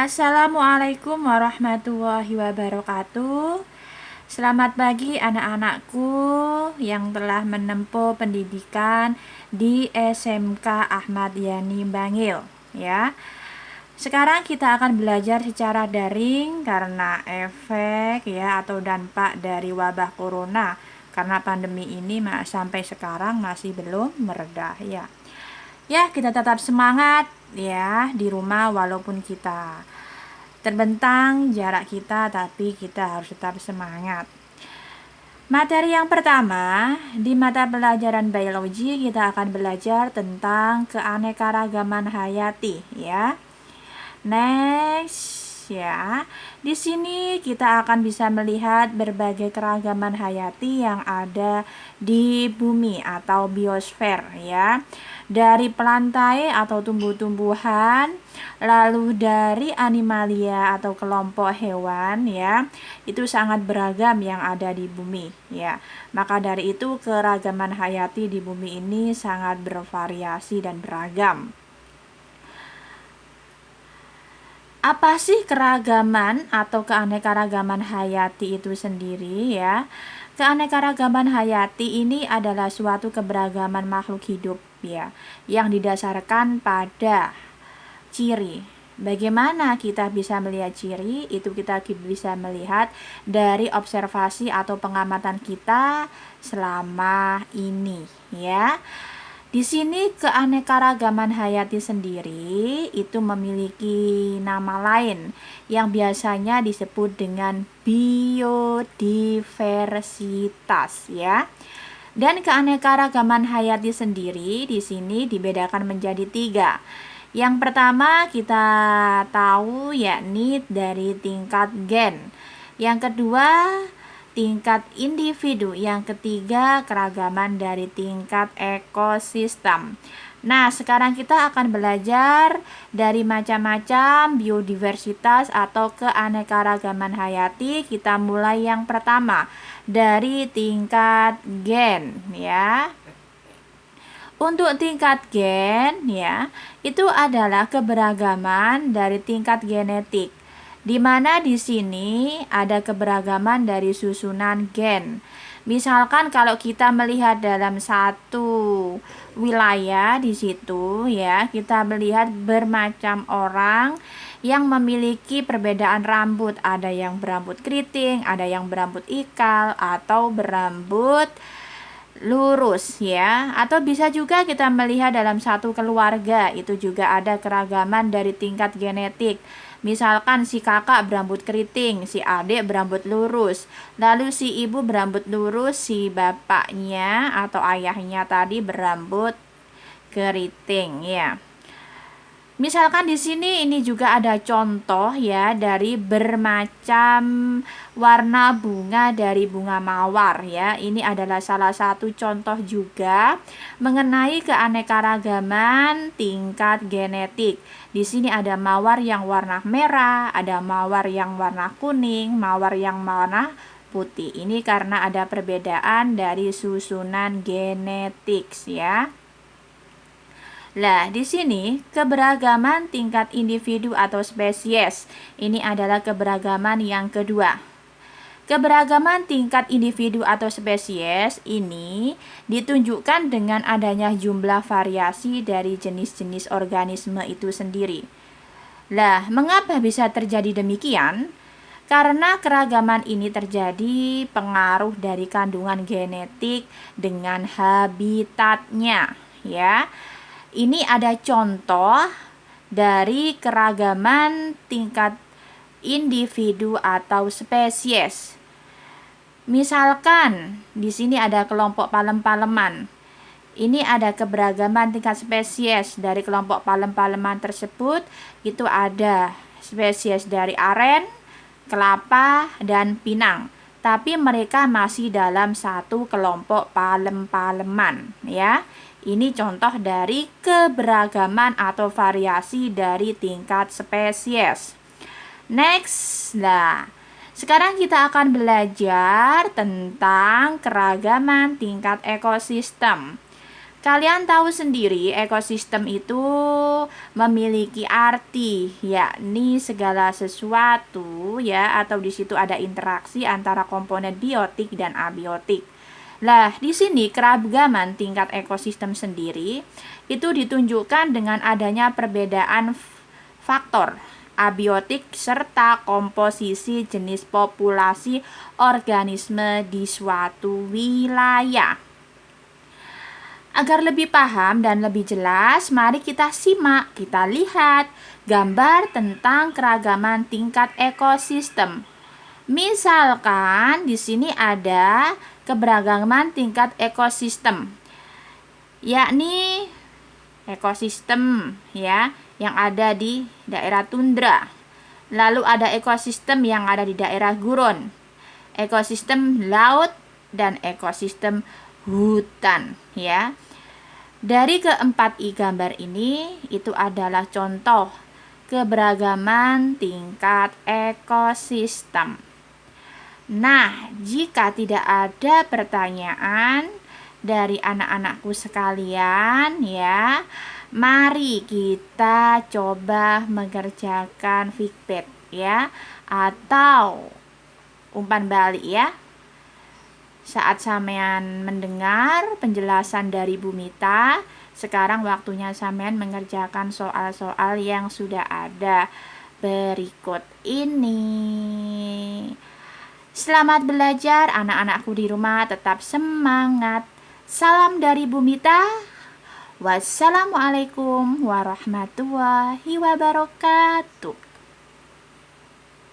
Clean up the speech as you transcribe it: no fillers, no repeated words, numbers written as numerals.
Assalamualaikum warahmatullahi wabarakatuh. Selamat pagi anak-anakku yang telah menempuh pendidikan di SMK Ahmad Yani Bangil ya. Sekarang kita akan belajar secara daring karena efek ya atau dampak dari wabah corona, karena pandemi ini sampai sekarang masih belum mereda ya. Ya, kita tetap semangat ya di rumah walaupun kita terbentang jarak kita, tapi kita harus tetap semangat. Materi yang pertama, di mata pelajaran biologi kita akan belajar tentang keanekaragaman hayati ya. Next ya. Di sini kita akan bisa melihat berbagai keragaman hayati yang ada di bumi atau biosfer ya. Dari pelantai atau tumbuh-tumbuhan, lalu dari animalia atau kelompok hewan ya. Itu sangat beragam yang ada di bumi ya. Maka dari itu keragaman hayati di bumi ini sangat bervariasi dan beragam. Apa sih keragaman atau keanekaragaman hayati itu sendiri ya? Keanekaragaman hayati ini adalah suatu keberagaman makhluk hidup ya, yang didasarkan pada ciri. Bagaimana kita bisa melihat ciri? Itu kita bisa melihat dari observasi atau pengamatan kita selama ini ya. Di sini keanekaragaman hayati sendiri itu memiliki nama lain yang biasanya disebut dengan biodiversitas ya. Dan keanekaragaman hayati sendiri di sini dibedakan menjadi 3. Yang pertama kita tahu yakni dari tingkat gen. Yang kedua tingkat individu, yang ketiga keragaman dari tingkat ekosistem. Nah, sekarang kita akan belajar dari macam-macam biodiversitas atau keanekaragaman hayati. Kita mulai yang pertama dari tingkat gen ya. Untuk tingkat gen ya, itu adalah keberagaman dari tingkat genetik, di mana di sini ada keberagaman dari susunan gen. Misalkan kalau kita melihat dalam satu wilayah di situ ya, kita melihat bermacam orang yang memiliki perbedaan rambut. Ada yang berambut keriting, ada yang berambut ikal atau berambut lurus ya. Atau bisa juga kita melihat dalam satu keluarga itu juga ada keragaman dari tingkat genetik. Misalkan si kakak berambut keriting, si adik berambut lurus, lalu si ibu berambut lurus, si bapaknya atau ayahnya tadi berambut keriting ya. Misalkan di sini ini juga ada contoh ya dari bermacam warna bunga dari bunga mawar ya. Ini adalah salah satu contoh juga mengenai keanekaragaman tingkat genetik. Di sini ada mawar yang warna merah, ada mawar yang warna kuning, mawar yang warna putih. Ini karena ada perbedaan dari susunan genetik ya. Nah, di sini keberagaman tingkat individu atau spesies. Ini adalah keberagaman yang kedua. Keberagaman tingkat individu atau spesies ini ditunjukkan dengan adanya jumlah variasi dari jenis-jenis organisme itu sendiri. Nah, mengapa bisa terjadi demikian? Karena keragaman ini terjadi pengaruh dari kandungan genetik dengan habitatnya, ya. Ini ada contoh dari keragaman tingkat individu atau spesies. Misalkan di sini ada kelompok palem-paleman. Ini ada keberagaman tingkat spesies dari kelompok palem-paleman tersebut. Itu ada spesies dari aren, kelapa, dan pinang. Tapi mereka masih dalam satu kelompok palem-paleman, ya. Ini contoh dari keberagaman atau variasi dari tingkat spesies. Next, nah, sekarang kita akan belajar tentang keragaman tingkat ekosistem. Kalian tahu sendiri ekosistem itu memiliki arti, yakni segala sesuatu ya, atau di situ ada interaksi antara komponen biotik dan abiotik. Nah, di sini keragaman tingkat ekosistem sendiri itu ditunjukkan dengan adanya perbedaan faktor abiotik serta komposisi jenis populasi organisme di suatu wilayah. Agar lebih paham dan lebih jelas, mari kita simak, kita lihat gambar tentang keragaman tingkat ekosistem. Misalkan di sini ada keberagaman tingkat ekosistem, yakni ekosistem ya yang ada di daerah tundra. Lalu ada ekosistem yang ada di daerah gurun, ekosistem laut dan ekosistem hutan ya. Dari keempat gambar ini itu adalah contoh keberagaman tingkat ekosistem. Nah, jika tidak ada pertanyaan dari anak-anakku sekalian ya, mari kita coba mengerjakan feedback ya, atau umpan balik ya. Saat sampean mendengar penjelasan dari Bu Mita, sekarang waktunya sampean mengerjakan soal-soal yang sudah ada berikut ini. Selamat belajar anak-anakku di rumah, tetap semangat. Salam dari Bu Mita. Wassalamualaikum warahmatullahi wabarakatuh.